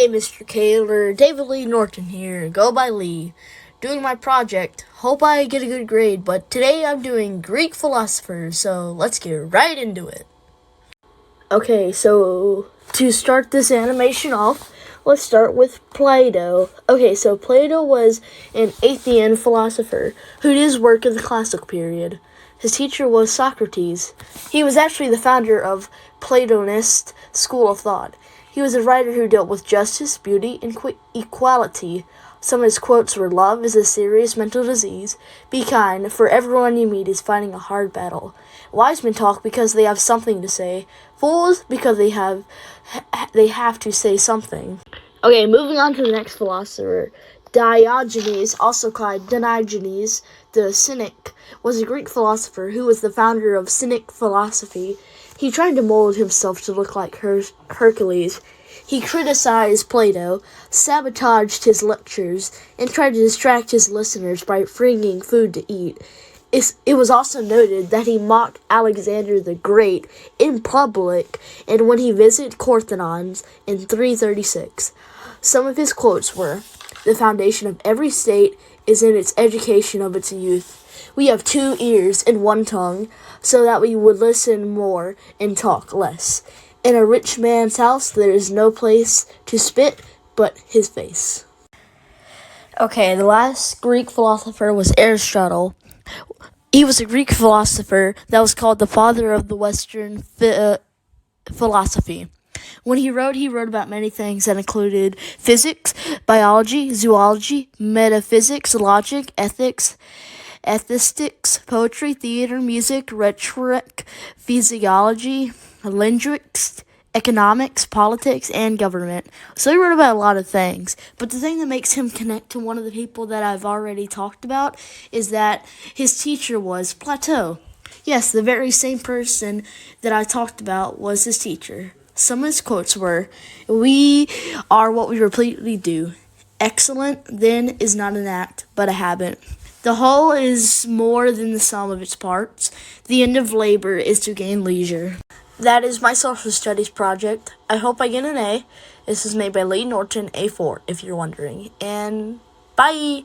Hey, Mr. Kaler, David Lee Norton here, go by Lee, doing my project. Hope I get a good grade, but today I'm doing Greek philosophers, so let's get right into it. Okay, so to start this animation off, let's start with Plato. Okay, so Plato was an Athenian philosopher who did his work in the classical period. His teacher was Socrates. He was actually the founder of Platonist school of thought. He was a writer who dealt with justice, beauty, and equality. Some of his quotes were, "Love is a serious mental disease. Be kind, for everyone you meet is fighting a hard battle. Wise men talk because they have something to say. Fools because they have to say something." Okay, moving on to the next philosopher. Diogenes, also called Diogenes the Cynic, was a Greek philosopher who was the founder of Cynic philosophy. He tried to mold himself to look like Hercules. He criticized Plato, sabotaged his lectures, and tried to distract his listeners by bringing food to eat. It was also noted that he mocked Alexander the Great in public and when he visited Corthanons in 336. Some of his quotes were, "The foundation of every state is in its education of its youth. We have 2 ears and 1 tongue, so that we would listen more and talk less. In a rich man's house there is no place to spit but his face." Okay, the last Greek philosopher was Aristotle. He was a Greek philosopher that was called the father of the Western philosophy. When he wrote about many things that included physics, biology, zoology, metaphysics, logic, ethics, aesthetics, poetry, theater, music, rhetoric, physiology, linguistics, economics, politics, and government. So he wrote about a lot of things. But the thing that makes him connect to one of the people that I've already talked about is that his teacher was Plato. Yes, the very same person that I talked about was his teacher. Some of his quotes were, "We are what we repeatedly do. Excellent, then, is not an act, but a habit. The whole is more than the sum of its parts. The end of labor is to gain leisure." That is my social studies project. I hope I get an A. This is made by Lee Norton, A4, if you're wondering. And bye!